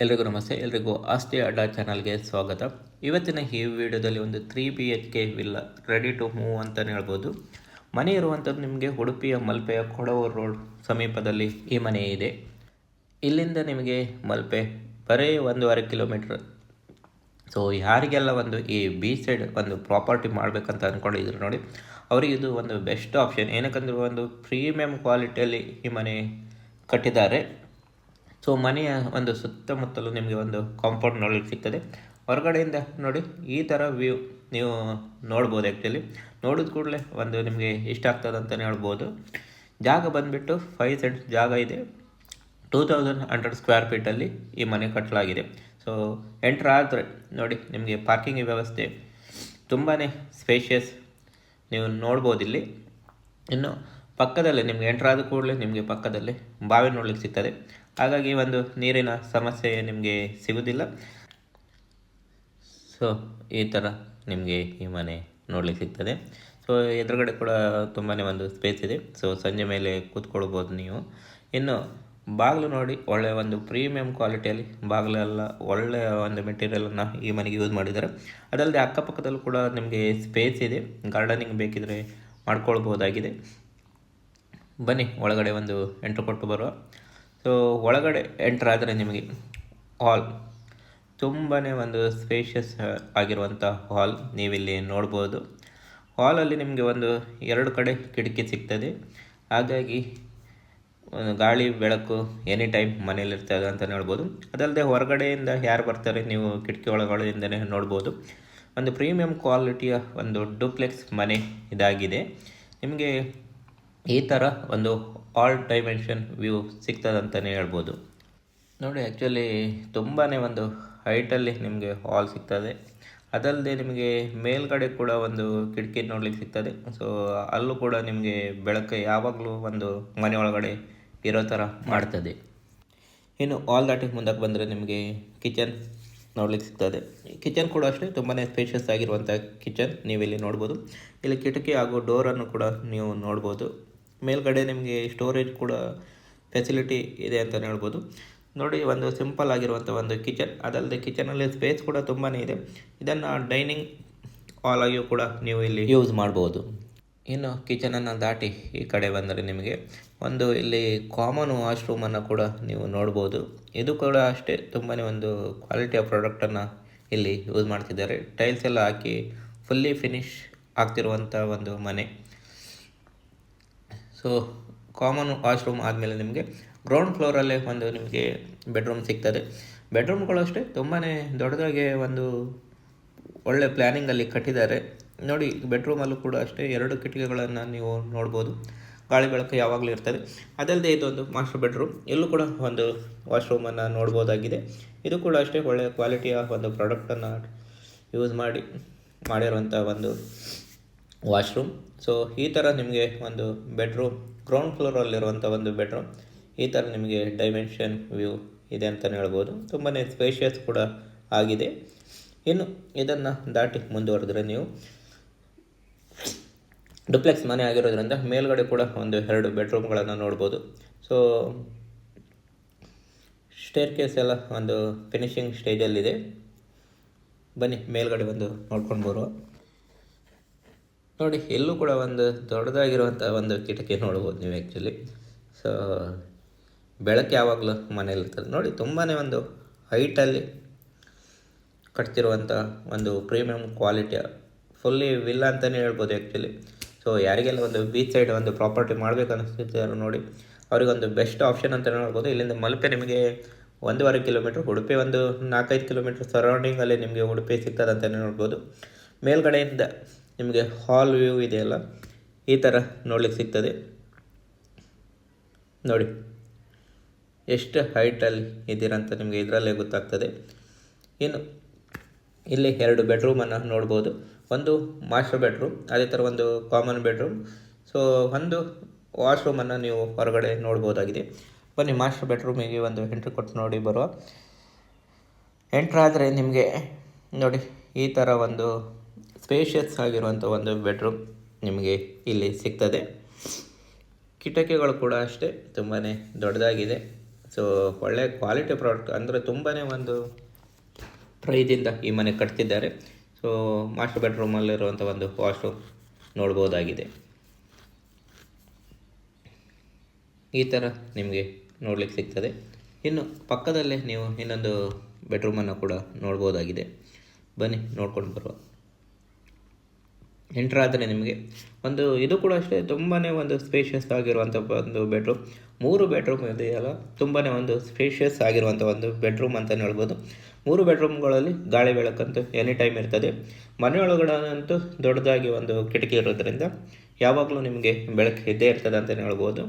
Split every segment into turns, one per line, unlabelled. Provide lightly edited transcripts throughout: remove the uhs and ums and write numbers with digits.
ಎಲ್ರಿಗೂ ನಮಸ್ತೆ. ಎಲ್ರಿಗೂ ಆಸ್ತಿ ಅಡ್ಡ ಚಾನಲ್ಗೆ ಸ್ವಾಗತ. ಇವತ್ತಿನ ಈ ವಿಡಿಯೋದಲ್ಲಿ ಒಂದು 3BHK ವಿಲ್ಲ ರೆಡಿ ಟು ಮೂವ್ ಅಂತಲೇ ಹೇಳ್ಬೋದು. ಮನೆ ಇರುವಂಥದ್ದು ನಿಮಗೆ ಉಡುಪಿಯ ಮಲ್ಪೆಯ ಕೊಡವೂರು ರೋಡ್ ಸಮೀಪದಲ್ಲಿ ಈ ಮನೆ ಇದೆ. ಇಲ್ಲಿಂದ ನಿಮಗೆ ಮಲ್ಪೆ ಬರೀ 1.5 ಕಿಲೋಮೀಟ್ರ್. ಸೊ ಯಾರಿಗೆಲ್ಲ ಒಂದು ಈ ಬೀಚ್ ಸೈಡ್ ಒಂದು ಪ್ರಾಪರ್ಟಿ ಮಾಡಬೇಕಂತ ಅಂದ್ಕೊಂಡಿದ್ರು ನೋಡಿ, ಅವರಿಗೆ ಇದು ಒಂದು ಬೆಸ್ಟ್ ಆಪ್ಷನ್. ಏನಕ್ಕಂದ್ರೆ ಒಂದು ಪ್ರೀಮಿಯಂ ಕ್ವಾಲಿಟಿಯಲ್ಲಿ ಈ ಮನೆ ಕಟ್ಟಿದ್ದಾರೆ. ಸೊ ಮನೆಯ ಒಂದು ಸುತ್ತಮುತ್ತಲು ನಿಮಗೆ ಒಂದು ಕಾಂಪೌಂಡ್ ನೋಡಲಿಕ್ಕೆ ಸಿಗ್ತದೆ. ಹೊರಗಡೆಯಿಂದ ನೋಡಿ ಈ ಥರ ವ್ಯೂ ನೀವು ನೋಡ್ಬೋದು. ಆ್ಯಕ್ಚುಲಿ ನೋಡಿದ ಕೂಡಲೇ ಒಂದು ನಿಮಗೆ ಇಷ್ಟ ಆಗ್ತದೆ ಅಂತಲೇ ಹೇಳ್ಬೋದು. ಜಾಗ ಬಂದುಬಿಟ್ಟು 5 ಸೆಂಟ್ ಜಾಗ ಇದೆ. 2100 ಸ್ಕ್ವೇರ್ ಫೀಟಲ್ಲಿ ಈ ಮನೆ ಕಟ್ಟಲಾಗಿದೆ. ಸೊ ಎಂಟ್ರ್ ಆದರೆ ನೋಡಿ ನಿಮಗೆ ಪಾರ್ಕಿಂಗ್ ವ್ಯವಸ್ಥೆ ತುಂಬಾ ಸ್ಪೇಷಿಯಸ್ ನೀವು ನೋಡ್ಬೋದು ಇಲ್ಲಿ. ಇನ್ನು ಪಕ್ಕದಲ್ಲೇ ನಿಮಗೆ ಎಂಟ್ರ್ ಆದ ಕೂಡಲೇ ನಿಮಗೆ ಪಕ್ಕದಲ್ಲೇ ಬಾವಿ ನೋಡ್ಲಿಕ್ಕೆ ಸಿಗ್ತದೆ. ಹಾಗಾಗಿ ಒಂದು ನೀರಿನ ಸಮಸ್ಯೆ ನಿಮಗೆ ಸಿಗೋದಿಲ್ಲ. ಸೊ ಈ ಥರ ನಿಮಗೆ ಈ ಮನೆ ನೋಡ್ಲಿಕ್ಕೆ ಸಿಗ್ತದೆ. ಸೊ ಎದುರುಗಡೆ ಕೂಡ ತುಂಬಾ ಒಂದು ಸ್ಪೇಸ್ ಇದೆ. ಸೊ ಸಂಜೆ ಮೇಲೆ ಕೂತ್ಕೊಳ್ಬೋದು ನೀವು. ಇನ್ನು ಬಾಗಿಲು ನೋಡಿ ಒಳ್ಳೆಯ ಒಂದು ಪ್ರೀಮಿಯಂ ಕ್ವಾಲಿಟಿಯಲ್ಲಿ ಬಾಗಿಲೆಲ್ಲ ಒಳ್ಳೆಯ ಒಂದು ಮೆಟೀರಿಯಲನ್ನು ಈ ಮನೆಗೆ ಯೂಸ್ ಮಾಡಿದ್ದಾರೆ. ಅದಲ್ಲದೆ ಅಕ್ಕಪಕ್ಕದಲ್ಲೂ ಕೂಡ ನಿಮಗೆ ಸ್ಪೇಸ್ ಇದೆ. ಗಾರ್ಡನಿಂಗ್ ಬೇಕಿದ್ರೆ ಮಾಡ್ಕೊಳ್ಬೋದಾಗಿದೆ. ಬನ್ನಿ ಒಳಗಡೆ ಒಂದು ಎಂಟ್ರ್ ಕೊಟ್ಟು ಬರುವ. ಸೊ ಒಳಗಡೆ ಎಂಟ್ರ್ ಆದರೆ ನಿಮಗೆ ಹಾಲ್ ತುಂಬಾ ಒಂದು ಸ್ಪೇಷಿಯಸ್ ಆಗಿರುವಂಥ ಹಾಲ್ ನೀವಿಲ್ಲಿ ನೋಡ್ಬೋದು. ಹಾಲಲ್ಲಿ ನಿಮಗೆ ಒಂದು 2 ಕಡೆ ಕಿಟಕಿ ಸಿಗ್ತದೆ. ಹಾಗಾಗಿ ಗಾಳಿ ಬೆಳಕು ಎನಿ ಟೈಮ್ ಮನೇಲಿರ್ತದೆ ಅಂತಲೇ ಹೇಳ್ಬೋದು. ಅದಲ್ಲದೆ ಹೊರಗಡೆಯಿಂದ ಯಾರು ಬರ್ತಾರೆ ನೀವು ಕಿಟಕಿ ಒಳಗಡೆಯಿಂದಲೇ ನೋಡ್ಬೋದು. ಒಂದು ಪ್ರೀಮಿಯಂ ಕ್ವಾಲಿಟಿಯ ಒಂದು ಡೂಪ್ಲೆಕ್ಸ್ ಮನೆ ಇದಾಗಿದೆ. ನಿಮಗೆ ಈ ಥರ ಒಂದು ಆಲ್ ಡೈಮೆನ್ಷನ್ ವ್ಯೂ ಸಿಗ್ತದೆ ಅಂತಲೇ ಹೇಳ್ಬೋದು. ನೋಡಿ ಆ್ಯಕ್ಚುಲಿ ತುಂಬಾ ಒಂದು ಹೈಟಲ್ಲಿ ನಿಮಗೆ ಹಾಲ್ ಸಿಗ್ತದೆ. ಅದಲ್ಲದೆ ನಿಮಗೆ ಮೇಲ್ಗಡೆ ಕೂಡ ಒಂದು ಕಿಟಕಿ ನೋಡ್ಲಿಕ್ಕೆ ಸಿಗ್ತದೆ. ಸೊ ಅಲ್ಲೂ ಕೂಡ ನಿಮಗೆ ಬೆಳಕು ಯಾವಾಗಲೂ ಒಂದು ಮನೆ ಒಳಗಡೆ ಇರೋ ಥರ ಮಾಡ್ತದೆ. ಇನ್ನು ಆಲ್ ದಾಟಿ ಮುಂದಕ್ಕೆ ಬಂದರೆ ನಿಮಗೆ ಕಿಚನ್ ನೋಡ್ಲಿಕ್ಕೆ ಸಿಗ್ತದೆ. ಕಿಚನ್ ಕೂಡ ಅಷ್ಟೇ ತುಂಬಾ ಸ್ಪೇಷಿಯಸ್ ಆಗಿರುವಂಥ ಕಿಚನ್ ನೀವಿಲ್ಲಿ ನೋಡ್ಬೋದು. ಇಲ್ಲಿ ಕಿಟಕಿ ಹಾಗೂ ಡೋರನ್ನು ಕೂಡ ನೀವು ನೋಡ್ಬೋದು. ಮೇಲ್ಗಡೆ ನಿಮಗೆ ಸ್ಟೋರೇಜ್ ಕೂಡ ಫೆಸಿಲಿಟಿ ಇದೆ ಅಂತಲೇ ಹೇಳ್ಬೋದು. ನೋಡಿ ಒಂದು ಸಿಂಪಲ್ ಆಗಿರುವಂಥ ಒಂದು ಕಿಚನ್. ಅದಲ್ಲದೆ ಕಿಚನಲ್ಲಿ ಸ್ಪೇಸ್ ಕೂಡ ತುಂಬಾ ಇದೆ. ಇದನ್ನು ಡೈನಿಂಗ್ ಹಾಲ್ ಆಗಿಯೂ ಕೂಡ ನೀವು ಇಲ್ಲಿ ಯೂಸ್ ಮಾಡ್ಬೋದು. ಇನ್ನು ಕಿಚನನ್ನು ದಾಟಿ ಈ ಕಡೆ ಬಂದರೆ ನಿಮಗೆ ಒಂದು ಇಲ್ಲಿ ಕಾಮನ್ ವಾಶ್ರೂಮನ್ನು ಕೂಡ ನೀವು ನೋಡ್ಬೋದು. ಇದು ಕೂಡ ಅಷ್ಟೇ ತುಂಬಾ ಒಂದು ಕ್ವಾಲಿಟಿಯ ಪ್ರಾಡಕ್ಟನ್ನು ಇಲ್ಲಿ ಯೂಸ್ ಮಾಡ್ತಿದ್ದಾರೆ. ಟೈಲ್ಸ್ ಎಲ್ಲ ಹಾಕಿ ಫುಲ್ಲಿ ಫಿನಿಶ್ ಆಗ್ತಿರುವಂಥ ಒಂದು ಮನೆ. ಸೊ ಕಾಮನ್ ವಾಶ್ರೂಮ್ ಆದಮೇಲೆ ನಿಮಗೆ ಗ್ರೌಂಡ್ ಫ್ಲೋರಲ್ಲೇ ಒಂದು ನಿಮಗೆ ಬೆಡ್ರೂಮ್ ಸಿಗ್ತದೆ. ಬೆಡ್ರೂಮ್ಗಳು ಅಷ್ಟೇ ತುಂಬಾ ದೊಡ್ಡದಾಗಿ ಒಂದು ಒಳ್ಳೆ ಪ್ಲ್ಯಾನಿಂಗಲ್ಲಿ ಕಟ್ಟಿದ್ದಾರೆ. ನೋಡಿ ಬೆಡ್ರೂಮಲ್ಲೂ ಕೂಡ ಅಷ್ಟೇ 2 ಕಿಟಕಿಗಳನ್ನು ನೀವು ನೋಡ್ಬೋದು. ಗಾಳಿ ಬೆಳಕು ಯಾವಾಗಲೂ ಇರ್ತದೆ. ಅದಲ್ಲದೆ ಇದೊಂದು ಮಾಸ್ಟರ್ ಬೆಡ್ರೂಮ್. ಇಲ್ಲೂ ಕೂಡ ಒಂದು ವಾಶ್ರೂಮನ್ನು ನೋಡ್ಬೋದಾಗಿದೆ. ಇದು ಕೂಡ ಅಷ್ಟೇ ಒಳ್ಳೆಯ ಕ್ವಾಲಿಟಿಯ ಒಂದು ಪ್ರಾಡಕ್ಟನ್ನು ಯೂಸ್ ಮಾಡಿರುವಂಥ ಒಂದು ವಾಶ್ರೂಮ್. ಸೊ ಈ ಥರ ನಿಮಗೆ ಒಂದು ಬೆಡ್ರೂಮ್ ಗ್ರೌಂಡ್ ಫ್ಲೋರಲ್ಲಿರುವಂಥ ಒಂದು ಬೆಡ್ರೂಮ್ ಈ ಥರ ನಿಮಗೆ ಡೈಮೆನ್ಷನ್ ವ್ಯೂ ಇದೆ ಅಂತಲೇ ಹೇಳ್ಬೋದು. ತುಂಬಾ ಸ್ಪೇಷಿಯಸ್ ಕೂಡ ಆಗಿದೆ. ಇನ್ನು ಇದನ್ನು ದಾಟಿ ಮುಂದುವರೆದ್ರೆ ನೀವು ಡುಪ್ಲೆಕ್ಸ್ ಮನೆ ಆಗಿರೋದ್ರಿಂದ ಮೇಲ್ಗಡೆ ಕೂಡ ಒಂದು 2 ಬೆಡ್ರೂಮ್ಗಳನ್ನು ನೋಡ್ಬೋದು. ಸೊ ಸ್ಟೇರ್ ಕೇಸ್ ಎಲ್ಲ ಒಂದು ಫಿನಿಶಿಂಗ್ ಸ್ಟೇಜಲ್ಲಿದೆ. ಬನ್ನಿ ಮೇಲ್ಗಡೆ ಒಂದು ನೋಡ್ಕೊಂಡು ಬರುವ. ನೋಡಿ ಎಲ್ಲೂ ಕೂಡ ಒಂದು ದೊಡ್ಡದಾಗಿರುವಂಥ ಒಂದು ಕಿಟಕಿ ನೋಡ್ಬೋದು ನೀವು ಆ್ಯಕ್ಚುಲಿ. ಸೊ ಬೆಳಕು ಯಾವಾಗಲೂ ಮನೇಲಿರ್ತದೆ. ನೋಡಿ ತುಂಬಾ ಒಂದು ಹೈಟಲ್ಲಿ ಕಟ್ತಿರುವಂಥ ಒಂದು ಪ್ರೀಮಿಯಂ ಕ್ವಾಲಿಟಿಯ ಫುಲ್ಲಿ ವಿಲ್ಲ ಅಂತಲೇ ಹೇಳ್ಬೋದು ಆ್ಯಕ್ಚುಲಿ. ಸೊ ಯಾರಿಗೆಲ್ಲ ಒಂದು ಬೀಚ್ ಸೈಡ್ ಒಂದು ಪ್ರಾಪರ್ಟಿ ಮಾಡಬೇಕು ಅನ್ನಿಸ್ತಿದ್ದಾರೆ ನೋಡಿ, ಅವರಿಗೊಂದು ಬೆಸ್ಟ್ ಆಪ್ಷನ್ ಅಂತಲೇ ಹೇಳ್ಬೋದು. ಇಲ್ಲಿಂದ ಮಲ್ಪೆ ನಿಮಗೆ 1.5 ಕಿಲೋಮೀಟ್ರ್, ಉಡುಪಿ ಒಂದು 4-5 ಕಿಲೋಮೀಟ್ರ್ ಸರೌಂಡಿಂಗಲ್ಲಿ ನಿಮಗೆ ಉಡುಪಿ ಸಿಗ್ತದೆ ಅಂತಲೇ ನೋಡ್ಬೋದು. ಮೇಲ್ಗಡೆಯಿಂದ ನಿಮಗೆ ಹಾಲ್ ವ್ಯೂ ಇದೆಯಲ್ಲ ಈ ಥರ ನೋಡ್ಲಿಕ್ಕೆ ಸಿಗ್ತದೆ. ನೋಡಿ ಎಷ್ಟು ಹೈಟಲ್ಲಿ ಇದ್ದೀರಂತ ನಿಮಗೆ ಇದರಲ್ಲೇ ಗೊತ್ತಾಗ್ತದೆ. ಇನ್ನು ಇಲ್ಲಿ 2 ಬೆಡ್ರೂಮನ್ನು ನೋಡ್ಬೋದು. ಒಂದು ಮಾಸ್ಟರ್ ಬೆಡ್ರೂಮ್, ಅದೇ ಥರ ಒಂದು ಕಾಮನ್ ಬೆಡ್ರೂಮ್. ಸೊ ಒಂದು ವಾಶ್ರೂಮನ್ನು ನೀವು ಹೊರಗಡೆ ನೋಡ್ಬೋದಾಗಿದೆ. ಬನ್ನಿ ಮಾಸ್ಟರ್ ಬೆಡ್ರೂಮಿಗೆ ಒಂದು ಎಂಟ್ರಿ ಕೊಟ್ಟು ನೋಡಿ ಬರುವ. ಎಂಟ್ರ್ ಆದರೆ ನಿಮಗೆ ನೋಡಿ ಈ ಥರ ಒಂದು ಸ್ಪೇಷಿಯಸ್ ಆಗಿರುವಂಥ ಒಂದು ಬೆಡ್ರೂಮ್ ನಿಮಗೆ ಇಲ್ಲಿ ಸಿಗ್ತದೆ. ಕಿಟಕಿಗಳು ಕೂಡ ಅಷ್ಟೇ ತುಂಬಾ ದೊಡ್ಡದಾಗಿದೆ. ಸೊ ಒಳ್ಳೆ ಕ್ವಾಲಿಟಿ ಪ್ರಾಡಕ್ಟ್, ಅಂದರೆ ತುಂಬಾ ಒಂದು ಪ್ರೈದಿಂದ ಈ ಮನೆ ಕಟ್ತಿದ್ದಾರೆ. ಸೊ ಮಾಸ್ಟರ್ ಬೆಡ್ರೂಮಲ್ಲಿರುವಂಥ ಒಂದು ವಾಶ್ರೂಮ್ ನೋಡ್ಬೋದಾಗಿದೆ. ಈ ಥರ ನಿಮಗೆ ನೋಡಲಿಕ್ಕೆ ಸಿಗ್ತದೆ. ಇನ್ನು ಪಕ್ಕದಲ್ಲೇ ನೀವು ಇನ್ನೊಂದು ಬೆಡ್ರೂಮನ್ನು ಕೂಡ ನೋಡ್ಬೋದಾಗಿದೆ. ಬನ್ನಿ ನೋಡ್ಕೊಂಡು ಬರುವ. ಎಂಟ್ರ್ ಆದರೆ ನಿಮಗೆ ಇದು ಕೂಡ ಅಷ್ಟೇ ತುಂಬಾ ಒಂದು ಸ್ಪೇಷಿಯಸ್ ಆಗಿರುವಂಥ ಒಂದು ಬೆಡ್ರೂಮ್. 3 ಬೆಡ್ರೂಮ್ ಇದೆಯಲ್ಲ, ತುಂಬಾ ಒಂದು ಸ್ಪೇಷಿಯಸ್ ಆಗಿರುವಂಥ ಒಂದು ಬೆಡ್ರೂಮ್ ಅಂತಲೇ ಹೇಳ್ಬೋದು. 3 ಬೆಡ್ರೂಮ್ಗಳಲ್ಲಿ ಗಾಳಿ ಬೆಳಕಂತೂ ಎನಿ ಟೈಮ್ ಇರ್ತದೆ. ಮನೆಯೊಳಗಡೆ ಅಂತೂ ದೊಡ್ಡದಾಗಿ ಒಂದು ಕಿಟಕಿ ಇರೋದ್ರಿಂದ ಯಾವಾಗಲೂ ನಿಮಗೆ ಬೆಳಕು ಇದ್ದೇ ಇರ್ತದೆ ಅಂತಲೇ ಹೇಳ್ಬೋದು.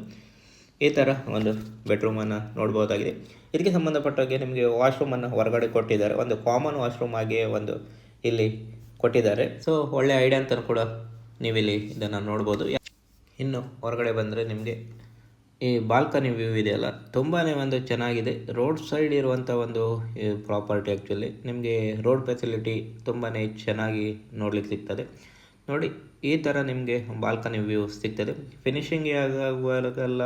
ಈ ಥರ ಒಂದು ಬೆಡ್ರೂಮನ್ನು ನೋಡ್ಬೋದಾಗಿದೆ. ಇದಕ್ಕೆ ಸಂಬಂಧಪಟ್ಟಾಗೆ ನಿಮಗೆ ವಾಶ್ರೂಮನ್ನು ಹೊರಗಡೆ ಕೊಟ್ಟಿದ್ದಾರೆ. ಒಂದು ಕಾಮನ್ ವಾಶ್ರೂಮ್ ಆಗಿ ಒಂದು ಇಲ್ಲಿ ಕೊಟ್ಟಿದ್ದಾರೆ. ಸೊ ಒಳ್ಳೆ ಐಡಿಯಾ ಅಂತ ಕೂಡ ನೀವಿಲ್ಲಿ ಇದನ್ನು ನೋಡ್ಬೋದು. ಇನ್ನು ಹೊರಗಡೆ ಬಂದರೆ ನಿಮಗೆ ಈ ಬಾಲ್ಕನಿ ವ್ಯೂ ಇದೆಯಲ್ಲ, ತುಂಬಾ ಒಂದು ಚೆನ್ನಾಗಿದೆ. ರೋಡ್ ಸೈಡ್ ಇರುವಂಥ ಒಂದು ಪ್ರಾಪರ್ಟಿ. ಆ್ಯಕ್ಚುಲಿ ನಿಮಗೆ ರೋಡ್ ಫೆಸಿಲಿಟಿ ತುಂಬಾ ಚೆನ್ನಾಗಿ ನೋಡ್ಲಿಕ್ಕೆ ಸಿಗ್ತದೆ. ನೋಡಿ, ಈ ಥರ ನಿಮಗೆ ಬಾಲ್ಕನಿ ವ್ಯೂ ಸಿಗ್ತದೆ. ಫಿನಿಶಿಂಗ್ ಆಗುವಾಗೆಲ್ಲ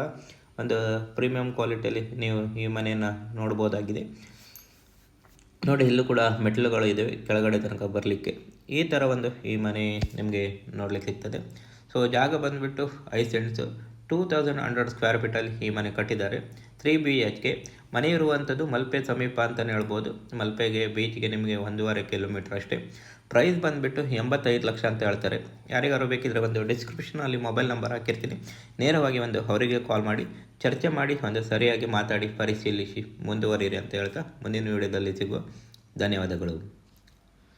ಒಂದು ಪ್ರೀಮಿಯಂ ಕ್ವಾಲಿಟಿಯಲ್ಲಿ ನೀವು ಈ ಮನೆಯನ್ನು ನೋಡ್ಬೋದಾಗಿದೆ. ನೋಡಿ, ಇಲ್ಲೂ ಕೂಡ ಮೆಟ್ಟಿಲುಗಳು ಇದ್ದಾವೆ ಕೆಳಗಡೆ ತನಕ ಬರಲಿಕ್ಕೆ. ಈ ಥರ ಒಂದು ಈ ಮನೆ ನಿಮಗೆ ನೋಡಲಿಕ್ಕೆ ಸಿಗ್ತದೆ. ಸೊ ಜಾಗ ಬಂದುಬಿಟ್ಟು 5 ಸೆಂಟ್ಸು, 2100 ಸ್ಕ್ವೇರ್ ಫೀಟಲ್ಲಿ ಈ ಮನೆ ಕಟ್ಟಿದ್ದಾರೆ. 3 BHK ಮನೆ ಇರುವಂಥದ್ದು ಮಲ್ಪೆ ಸಮೀಪ ಅಂತಲೇ ಹೇಳ್ಬೋದು. ಮಲ್ಪೆಗೆ ಬೀಚ್ಗೆ ನಿಮಗೆ 1.5 ಕಿಲೋಮೀಟ್ರ್ ಅಷ್ಟೇ. ಪ್ರೈಸ್ ಬಂದುಬಿಟ್ಟು 85 ಲಕ್ಷ ಅಂತ ಹೇಳ್ತಾರೆ. ಯಾರಿಗಾರು ಬೇಕಿದ್ರೆ ಒಂದು ಡಿಸ್ಕ್ರಿಪ್ಷನಲ್ಲಿ ಮೊಬೈಲ್ ನಂಬರ್ ಹಾಕಿರ್ತೀನಿ, ನೇರವಾಗಿ ಒಂದು ಅವರಿಗೆ ಕಾಲ್ ಮಾಡಿ ಚರ್ಚೆ ಮಾಡಿ ಒಂದು ಸರಿಯಾಗಿ ಮಾತಾಡಿ ಪರಿಶೀಲಿಸಿ ಮುಂದುವರಿಯಿರಿ ಅಂತ ಹೇಳ್ತಾ ಮುಂದಿನ ವಿಡಿಯೋದಲ್ಲಿ ಸಿಗುವ. ಧನ್ಯವಾದಗಳು.